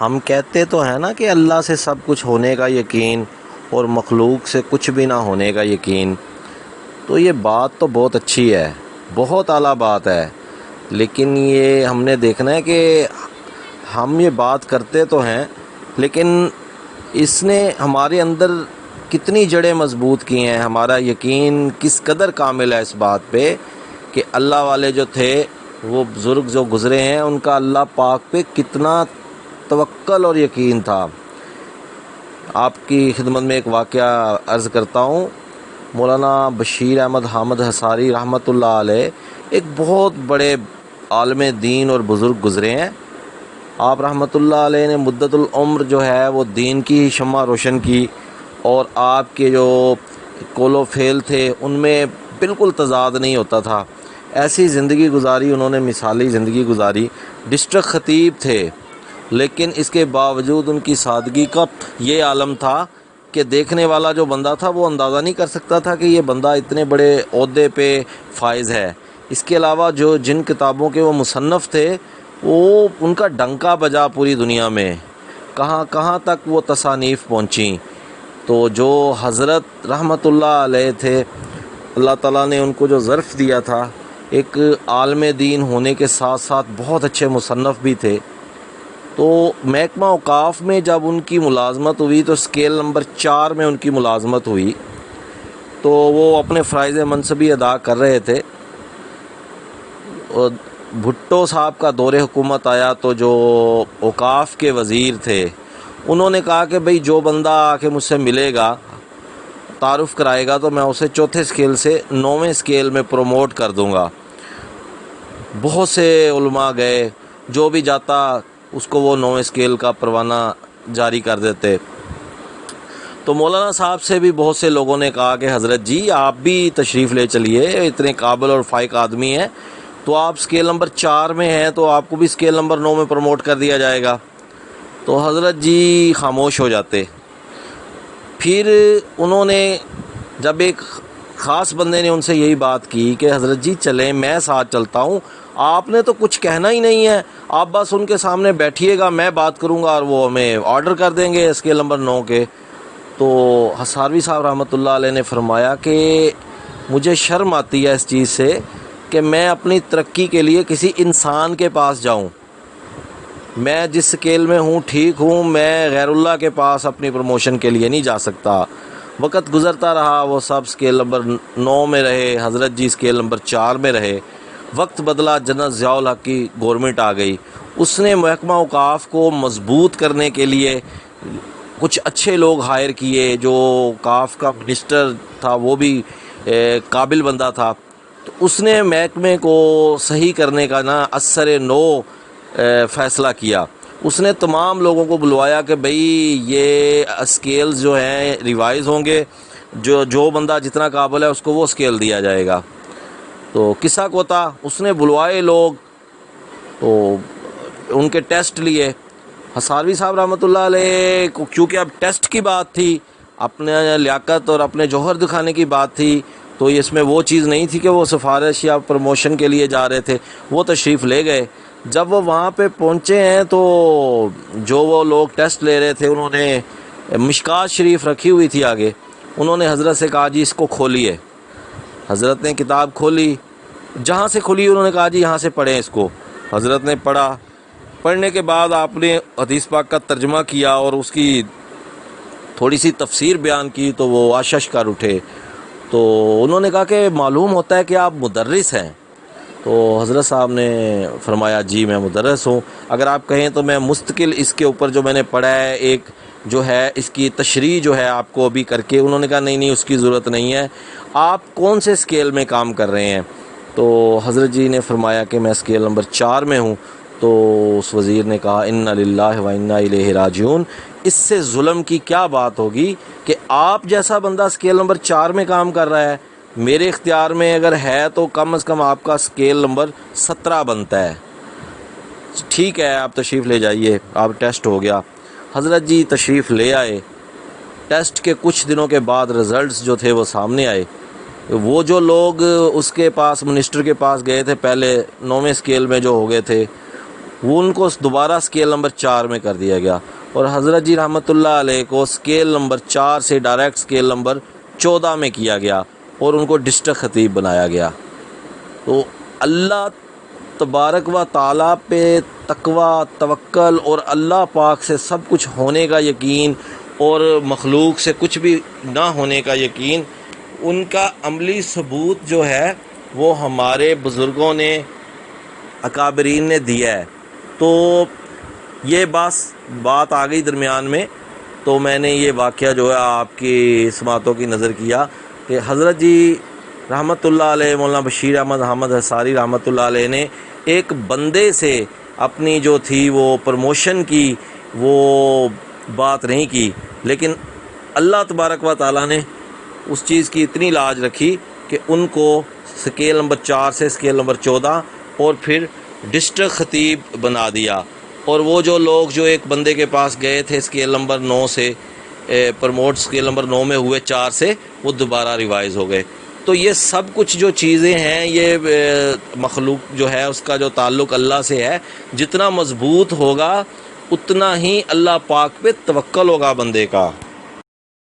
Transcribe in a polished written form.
ہم کہتے تو ہیں نا کہ اللہ سے سب کچھ ہونے کا یقین اور مخلوق سے کچھ بھی نہ ہونے کا یقین، تو یہ بات تو بہت اچھی ہے، بہت اعلیٰ بات ہے، لیکن یہ ہم نے دیکھنا ہے کہ ہم یہ بات کرتے تو ہیں لیکن اس نے ہمارے اندر کتنی جڑیں مضبوط کی ہیں، ہمارا یقین کس قدر کامل ہے اس بات پہ کہ اللہ والے جو تھے، وہ بزرگ جو گزرے ہیں، ان کا اللہ پاک پہ کتنا توکل اور یقین تھا۔ آپ کی خدمت میں ایک واقعہ عرض کرتا ہوں۔ مولانا بشیر احمد حامد حصاری رحمۃ اللہ علیہ ایک بہت بڑے عالم دین اور بزرگ گزرے ہیں۔ آپ رحمۃ اللہ علیہ نے مدت العمر جو ہے وہ دین کی شمع روشن کی، اور آپ کے جو قول و فعل تھے ان میں بالکل تضاد نہیں ہوتا تھا۔ ایسی زندگی گزاری انہوں نے، مثالی زندگی گزاری۔ ڈسٹرکٹ خطیب تھے، لیکن اس کے باوجود ان کی سادگی کا یہ عالم تھا کہ دیکھنے والا جو بندہ تھا وہ اندازہ نہیں کر سکتا تھا کہ یہ بندہ اتنے بڑے عہدے پہ فائز ہے۔ اس کے علاوہ جن کتابوں کے وہ مصنف تھے، وہ ان کا ڈنکا بجا پوری دنیا میں، کہاں کہاں تک وہ تصانیف پہنچیں۔ تو جو حضرت رحمۃ اللہ علیہ تھے، اللہ تعالیٰ نے ان کو جو ظرف دیا تھا، ایک عالم دین ہونے کے ساتھ ساتھ بہت اچھے مصنف بھی تھے۔ تو محکمہ اوقاف میں جب ان کی ملازمت ہوئی تو اسکیل نمبر 4 میں ان کی ملازمت ہوئی، تو وہ اپنے فرائض منصبی ادا کر رہے تھے۔ اور بھٹو صاحب کا دور حکومت آیا تو جو اوقاف کے وزیر تھے، انہوں نے کہا کہ بھئی جو بندہ آ کے مجھ سے ملے گا، تعارف کرائے گا، تو میں اسے 4تھے اسکیل سے 9ویں اسکیل میں پروموٹ کر دوں گا۔ بہت سے علماء گئے، جو بھی جاتا اس کو وہ 9ویں اسکیل کا پروانہ جاری کر دیتے۔ تو مولانا صاحب سے بھی بہت سے لوگوں نے کہا کہ حضرت جی آپ بھی تشریف لے چلیے، اتنے قابل اور فائق آدمی ہیں، تو آپ اسکیل نمبر 4 میں ہیں تو آپ کو بھی اسکیل نمبر 9 میں پروموٹ کر دیا جائے گا۔ تو حضرت جی خاموش ہو جاتے۔ پھر انہوں نے، جب ایک خاص بندے نے ان سے یہی بات کی کہ حضرت جی چلیں، میں ساتھ چلتا ہوں، آپ نے تو کچھ کہنا ہی نہیں ہے، آپ بس ان کے سامنے بیٹھیے گا، میں بات کروں گا اور وہ ہمیں آرڈر کر دیں گے اسکیل نمبر 9 کے۔ تو حصاروی صاحب رحمۃ اللہ علیہ نے فرمایا کہ مجھے شرم آتی ہے اس چیز سے کہ میں اپنی ترقی کے لیے کسی انسان کے پاس جاؤں۔ میں جس اسکیل میں ہوں ٹھیک ہوں، میں غیر اللہ کے پاس اپنی پروموشن کے لیے نہیں جا سکتا۔ وقت گزرتا رہا، وہ سب اسکیل نمبر 9 میں رہے، حضرت جی اسکیل نمبر 4 میں رہے۔ وقت بدلا، جنرل ضیاء الحق کی گورنمنٹ آ گئی، اس نے محکمہ اوقاف کو مضبوط کرنے کے لیے کچھ اچھے لوگ ہائر کیے۔ جو اوقاف کا منسٹر تھا وہ بھی قابل بندہ تھا، تو اس نے محکمے کو صحیح کرنے کا اثر نو فیصلہ کیا۔ اس نے تمام لوگوں کو بلوایا کہ بھئی یہ اسکیلز جو ہیں ریوائز ہوں گے، جو بندہ جتنا قابل ہے اس کو وہ اسکیل دیا جائے گا۔ تو قصہ کو تھا، اس نے بلوائے لوگ، تو ان کے ٹیسٹ لیے۔ حصاروی صاحب رحمۃ اللہ علیہ کو کیونکہ اب ٹیسٹ کی بات تھی، اپنے لیاقت اور اپنے جوہر دکھانے کی بات تھی، تو اس میں وہ چیز نہیں تھی کہ وہ سفارش یا پروموشن کے لیے جا رہے تھے، وہ تشریف لے گئے۔ جب وہ وہاں پہ پہنچے ہیں تو جو وہ لوگ ٹیسٹ لے رہے تھے، انہوں نے مشکات شریف رکھی ہوئی تھی آگے، انہوں نے حضرت سے کہا جی اس کو کھولیے۔ حضرت نے کتاب کھولی، جہاں سے کھلی انہوں نے کہا جی یہاں سے پڑھیں اس کو۔ حضرت نے پڑھا، پڑھنے کے بعد آپ نے حدیث پاک کا ترجمہ کیا اور اس کی تھوڑی سی تفسیر بیان کی، تو وہ آشش کر اٹھے۔ تو انہوں نے کہا کہ معلوم ہوتا ہے کہ آپ مدرس ہیں۔ تو حضرت صاحب نے فرمایا جی میں مدرس ہوں، اگر آپ کہیں تو میں مستقل اس کے اوپر جو میں نے پڑھا ہے ایک جو ہے اس کی تشریح جو ہے آپ کو ابھی کر کے۔ انہوں نے کہا نہیں اس کی ضرورت نہیں ہے، آپ کون سے اسکیل میں کام کر رہے ہیں؟ تو حضرت جی نے فرمایا کہ میں اسکیل نمبر 4 میں ہوں۔ تو اس وزیر نے کہا انا للہ و انا الیہ راجعون، اس سے ظلم کی کیا بات ہوگی کہ آپ جیسا بندہ اسکیل نمبر 4 میں کام کر رہا ہے، میرے اختیار میں اگر ہے تو کم از کم آپ کا اسکیل نمبر 17 بنتا ہے۔ ٹھیک ہے آپ تشریف لے جائیے، آپ ٹیسٹ ہو گیا۔ حضرت جی تشریف لے آئے، ٹیسٹ کے کچھ دنوں کے بعد رزلٹس جو تھے وہ سامنے آئے۔ وہ جو لوگ اس کے پاس منسٹر کے پاس گئے تھے پہلے 9ویں اسکیل میں جو ہو گئے تھے، وہ ان کو دوبارہ اسکیل نمبر 4 میں کر دیا گیا، اور حضرت جی رحمۃ اللہ علیہ کو اسکیل نمبر 4 سے ڈائریکٹ اسکیل نمبر 14 میں کیا گیا اور ان کو ڈسٹرکٹ خطیب بنایا گیا۔ تو اللہ تبارک و تعالیٰ پہ تقوی، توکل اور اللہ پاک سے سب کچھ ہونے کا یقین اور مخلوق سے کچھ بھی نہ ہونے کا یقین، ان کا عملی ثبوت جو ہے وہ ہمارے بزرگوں نے، اکابرین نے دیا ہے۔ تو یہ بات آ گئی درمیان میں، تو میں نے یہ واقعہ جو ہے آپ کی سماعتوں کی نظر کیا کہ حضرت جی رحمۃ اللہ علیہ، مولانا بشیر احمد حامد حصاری رحمۃ اللہ علیہ نے ایک بندے سے اپنی جو تھی وہ پروموشن کی، وہ بات نہیں کی، لیکن اللہ تبارک و تعالیٰ نے اس چیز کی اتنی لاج رکھی کہ ان کو اسکیل نمبر 4 سے اسکیل نمبر 14 اور پھر ڈسٹرکٹ خطیب بنا دیا۔ اور وہ جو لوگ جو ایک بندے کے پاس گئے تھے اسکیل نمبر 9 سے پروموٹ اسکیل نمبر 9 میں ہوئے 4 سے، وہ دوبارہ ریوائز ہو گئے۔ تو یہ سب کچھ جو چیزیں ہیں، یہ مخلوق جو ہے اس کا جو تعلق اللہ سے ہے، جتنا مضبوط ہوگا اتنا ہی اللہ پاک پہ توکل ہوگا بندے کا۔